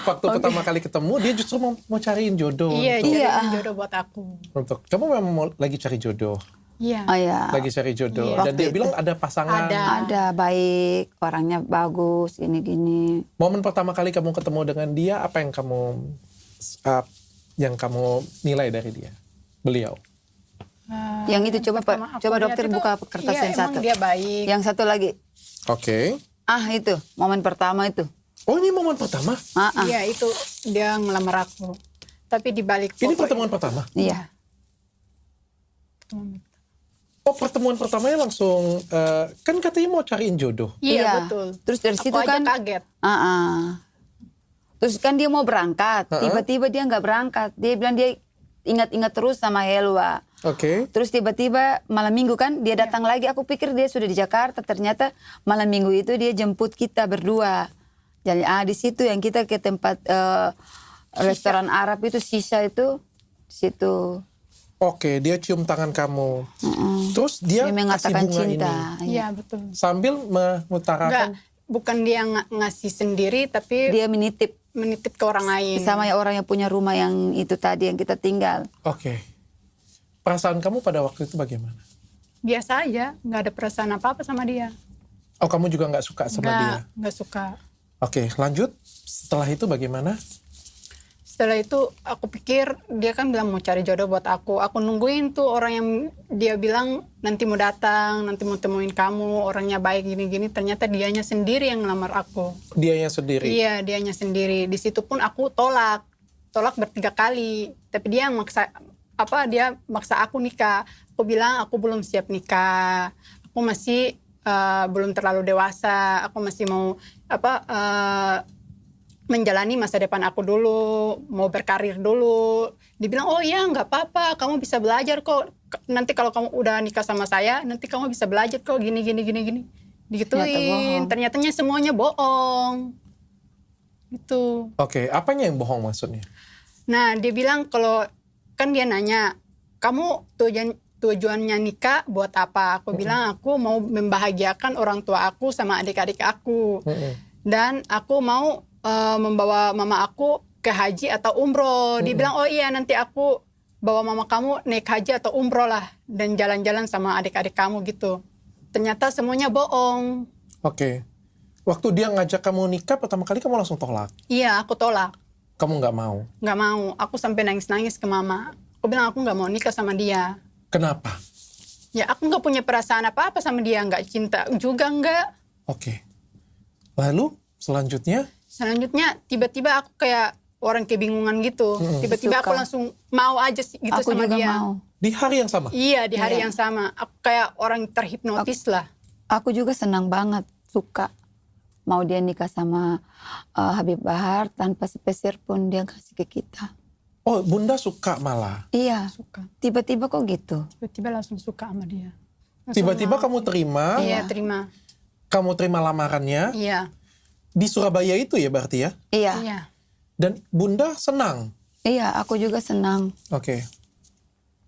Waktu pertama kali ketemu, dia justru mau cariin jodoh. Iya, cariin jodoh buat aku. Kamu memang lagi cari jodoh? Iya. Oh ya. Lagi cari jodoh. Iya. Dan dia bilang ada pasangan. Ada baik, orangnya bagus, ini gini. Momen pertama kali kamu ketemu dengan dia, apa yang kamu nilai dari dia? Beliau? Yang itu coba dokter lihat buka itu, kertas iya, yang emang satu. dia baik. Yang satu lagi. Oke. Itu momen pertama itu. Oh, ini momen pertama? Iya, itu dia ngelamar aku. Tapi di balik Ini foto pertemuan itu- pertama? Iya. Oh, pertemuan pertamanya langsung, kan katanya mau cariin jodoh. Iya, betul. Terus dari Aku situ aja kan kaget. Terus kan dia mau berangkat, tiba-tiba dia nggak berangkat. Dia bilang dia ingat-ingat terus sama Helwa. Oke. Terus tiba-tiba malam minggu kan dia datang lagi. Aku pikir dia sudah di Jakarta. Ternyata malam minggu itu dia jemput kita berdua. Jadi di situ yang kita ke tempat restoran Arab itu, Shisha itu, di situ. Oke, dia cium tangan kamu. Terus dia Dia mengatakan kasih bunga cinta. ini. Iya, betul. Sambil Enggak, mengutarakan. bukan dia ngasih sendiri, tapi Dia menitip menitip ke orang lain. sama orang yang punya rumah yang itu tadi yang kita tinggal. Oke. Perasaan kamu pada waktu itu bagaimana? Biasa aja, nggak ada perasaan apa-apa sama dia. Oh, kamu juga nggak suka sama dia? Nggak suka. Oke, lanjut. Setelah itu bagaimana? Setelah itu aku pikir dia kan bilang mau cari jodoh buat aku. Aku nungguin tuh orang yang dia bilang nanti mau datang, nanti mau temuin kamu, orangnya baik gini-gini. Ternyata dianya sendiri yang ngelamar aku. Dianya sendiri? Iya, dianya sendiri. Di situ pun aku tolak ber3 kali. Tapi dia yang maksa aku nikah. Aku bilang aku belum siap nikah. Aku masih belum terlalu dewasa. Aku masih mau menjalani masa depan aku dulu, mau berkarir dulu. Dibilang, oh iya nggak apa-apa, kamu bisa belajar kok. Nanti kalau kamu udah nikah sama saya, nanti kamu bisa belajar kok gini. Digituin, ternyatanya semuanya bohong. Gitu. Oke, apanya yang bohong maksudnya? Nah, dia bilang kalau, kan dia nanya, kamu tujuannya nikah buat apa? Aku bilang, aku mau membahagiakan orang tua aku sama adik-adik aku. Dan aku mau membawa mama aku ke haji atau umroh. Dia bilang, oh iya nanti aku bawa mama kamu naik haji atau umroh lah. Dan jalan-jalan sama adik-adik kamu gitu. Ternyata semuanya bohong. Oke. Waktu dia ngajak kamu nikah, pertama kali kamu langsung tolak? Iya, aku tolak. Kamu nggak mau? Nggak mau. Aku sampai nangis-nangis ke mama. Aku bilang aku nggak mau nikah sama dia. Kenapa? Ya aku nggak punya perasaan apa-apa sama dia. Nggak cinta juga nggak. Oke. Lalu selanjutnya? Selanjutnya tiba-tiba aku kayak orang kebingungan gitu. Tiba-tiba aku langsung mau aja gitu Aku sama juga dia. mau. Di hari yang sama? Iya, di hari yang sama. Aku kayak orang terhipnotis lah. Aku juga senang banget, suka. Mau dia nikah sama Habib Bahar, tanpa sepeser pun dia kasih ke kita. Oh, Bunda suka malah? Iya, Suka. tiba-tiba kok gitu. Tiba-tiba langsung suka sama dia. Langsung Tiba-tiba mau. kamu terima? Iya, terima. Kamu terima lamarannya? Iya. Di Surabaya itu ya berarti ya? Iya, Iya. Dan Bunda senang? iya, aku juga senang. Oke.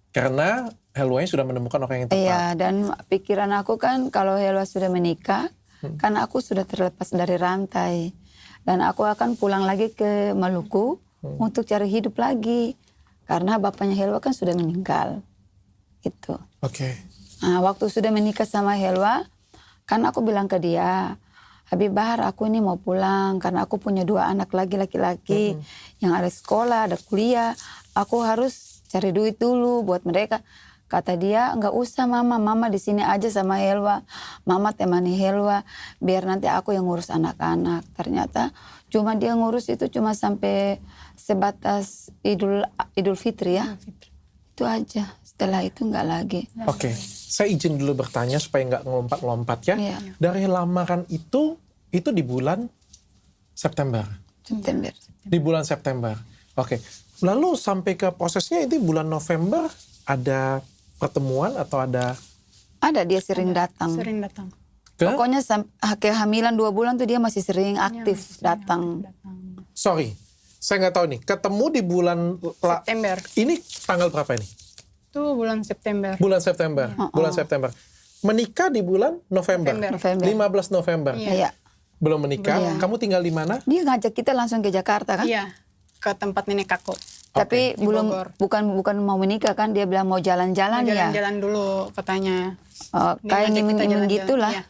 Karena Helwanya sudah menemukan orang yang tepat. Iya, dan pikiran aku kan kalau Helwa sudah menikah, kan aku sudah terlepas dari rantai. Dan aku akan pulang lagi ke Maluku untuk cari hidup lagi. Karena bapaknya Helwa kan sudah meninggal. Gitu. Oke. Nah, waktu sudah menikah sama Helwa, kan aku bilang ke dia, Habib Bahar, aku ini mau pulang karena aku punya 2 anak lagi laki-laki yang ada sekolah, ada kuliah. Aku harus cari duit dulu buat mereka. Kata dia, nggak usah mama di sini aja sama Helwa. Mama temani Helwa, biar nanti aku yang ngurus anak-anak. Ternyata cuma dia ngurus itu cuma sampai sebatas Idul Fitri ya. Itu aja. Setelah itu nggak lagi. Oke. Saya izin dulu bertanya supaya nggak ngelompat-lompat ya. Iya. Dari lamaran itu di bulan September. September. Di bulan September. Oke. Lalu sampai ke prosesnya itu bulan November ada pertemuan atau ada? Ada, dia sering datang. Sering datang. Ke? Pokoknya kehamilan 2 bulan tuh dia masih sering aktif datang. Sorry, saya nggak tahu nih. Ketemu di bulan September. Ini tanggal berapa ini? Itu bulan September. Bulan September. Bulan September. Menikah di bulan November. November. 15 November. Iya. Iya. Belum menikah. Belum. Kamu tinggal di mana? Dia ngajak kita langsung ke Jakarta kan? Iya, ke tempat nenek aku. Tapi Di belum Bogor. bukan mau menikah kan? Dia bilang mau jalan-jalan ya. Jalan-jalan dulu katanya. Oh, Dia kayak ngajak kita ngimin-ngimin jalan-jalan, gitulah. iya.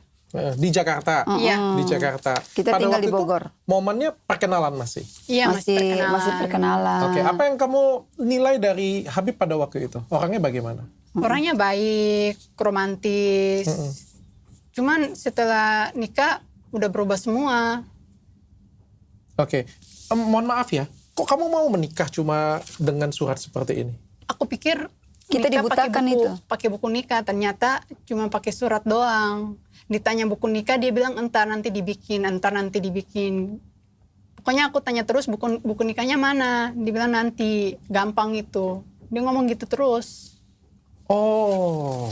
Di Jakarta. Iya. Di Jakarta. Kita tinggal waktu di Bogor. Itu, momennya perkenalan masih. Iya, Masih perkenalan. Oke, apa yang kamu nilai dari Habib pada waktu itu? Orangnya bagaimana? Orangnya baik, romantis. Cuman setelah nikah udah berubah semua. Oke, mohon maaf ya. Kok kamu mau menikah cuma dengan surat seperti ini? Aku pikir Kita nikah dibutakan itu. pakai buku nikah, ternyata cuma pakai surat doang. Ditanya buku nikah, dia bilang entar nanti dibikin. Pokoknya aku tanya terus buku nikahnya mana? Dia bilang nanti, gampang itu. Dia ngomong gitu terus. Oh,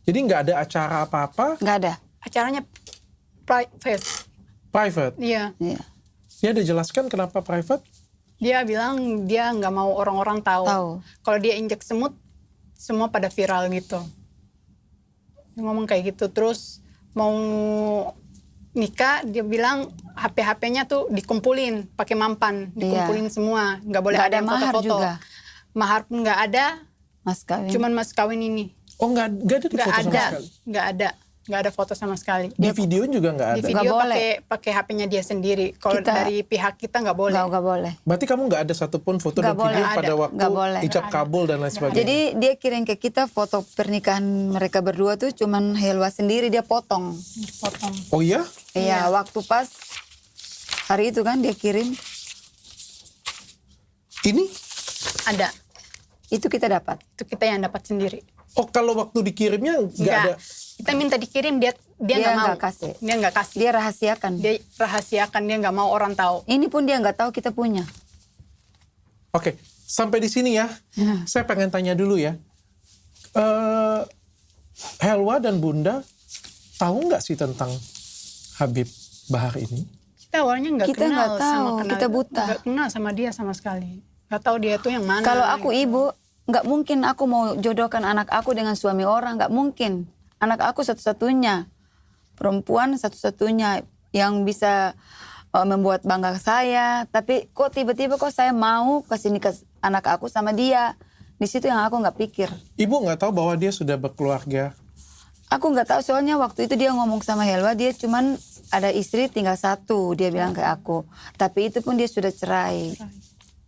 jadi nggak ada acara apa-apa? Nggak ada. Acaranya private. Private? Iya. Iya. Dia dijelaskan kenapa private? Dia bilang dia nggak mau orang-orang tahu. Kalau dia injek semut, semua pada viral gitu. Dia ngomong kayak gitu. Terus mau nikah, dia bilang HP-HP-nya tuh dikumpulin pakai mampan, dikumpulin semua, nggak boleh Nggak ada ada yang mahar foto-foto. juga. Mahar pun nggak ada, Mas kawin. cuman mas kawin ini. Oh, nggak ada di foto sama sekali? Nggak ada foto sama sekali. Di video juga nggak Di ada? video Nggak boleh. pakai HP-nya dia sendiri. Kalau dari pihak kita nggak boleh. Nggak boleh. Berarti kamu nggak ada satupun foto Nggak dan video boleh. pada Nggak waktu boleh. ijab kabul dan lain sebagainya? Jadi dia kirim ke kita foto pernikahan mereka berdua tuh cuman Helwa sendiri dia potong. Potong. Oh iya? Iya, waktu pas hari itu kan dia kirim, Ini? Ada. itu kita dapat. Itu kita yang dapat sendiri. Oh, kalau waktu dikirimnya nggak ada? Kita minta dikirim, dia Dia nggak mau. nggak kasih. Dia nggak kasih. Dia rahasiakan. Dia rahasiakan, dia nggak mau orang tahu. Ini pun dia nggak tahu kita punya. Oke, sampai di sini ya. Saya pengen tanya dulu ya. Helwa dan Bunda tahu nggak sih tentang Habib Bahar ini? Kita awalnya nggak Kita kenal nggak tahu, sama kita buta. Nggak kenal sama dia sama sekali. Nggak tahu dia tuh yang mana. Kalau aku gitu. ibu, nggak mungkin aku mau jodohkan anak aku dengan suami orang, nggak mungkin. Anak aku satu-satunya, perempuan satu-satunya yang bisa membuat bangga saya. Tapi kok tiba-tiba kok saya mau kasih nikah anak aku sama dia. Di situ yang aku nggak pikir. Ibu nggak tahu bahwa dia sudah berkeluarga? Aku nggak tahu soalnya waktu itu dia ngomong sama Helwa, dia cuman ada istri tinggal satu, dia bilang ke aku. Tapi itu pun dia sudah cerai.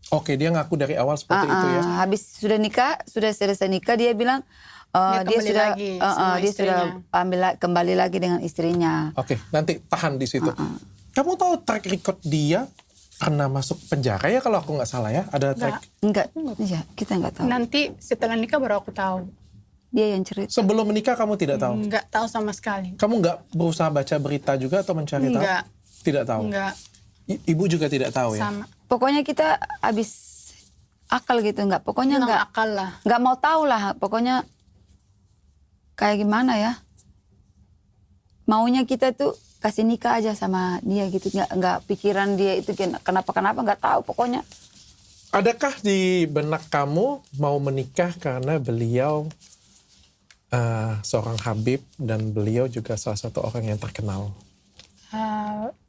Oke, dia ngaku dari awal seperti itu ya. Habis sudah nikah, sudah selesai nikah, dia bilang Dia dia kembali sudah lagi sama dia sudah istrinya. kembali lagi dengan istrinya. Oke, nanti tahan di situ. Kamu tahu track record dia pernah masuk penjara ya kalau aku nggak salah ya? Ada track. Enggak, iya kita nggak tahu. Nanti setelah nikah baru aku tahu. Dia yang cerita. Sebelum menikah kamu tidak tahu? Nggak tahu sama sekali. Kamu nggak berusaha baca berita juga atau mencari tahu? Nggak. Tidak tahu? Nggak Ibu juga tidak tahu ya? sama. Pokoknya kita habis akal gitu, nggak. Pokoknya Hilang nggak akal lah. nggak mau tahu lah. Pokoknya kayak gimana ya? Maunya kita tuh kasih nikah aja sama dia gitu, nggak pikiran dia itu kenapa nggak tahu pokoknya. Adakah di benak kamu mau menikah karena beliau seorang Habib dan beliau juga salah satu orang yang terkenal?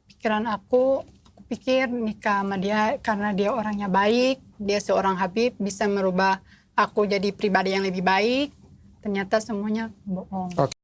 Pikiran aku pikir nikah sama dia karena dia orangnya baik, dia seorang Habib, bisa merubah aku jadi pribadi yang lebih baik. Ternyata semuanya bohong. Oke.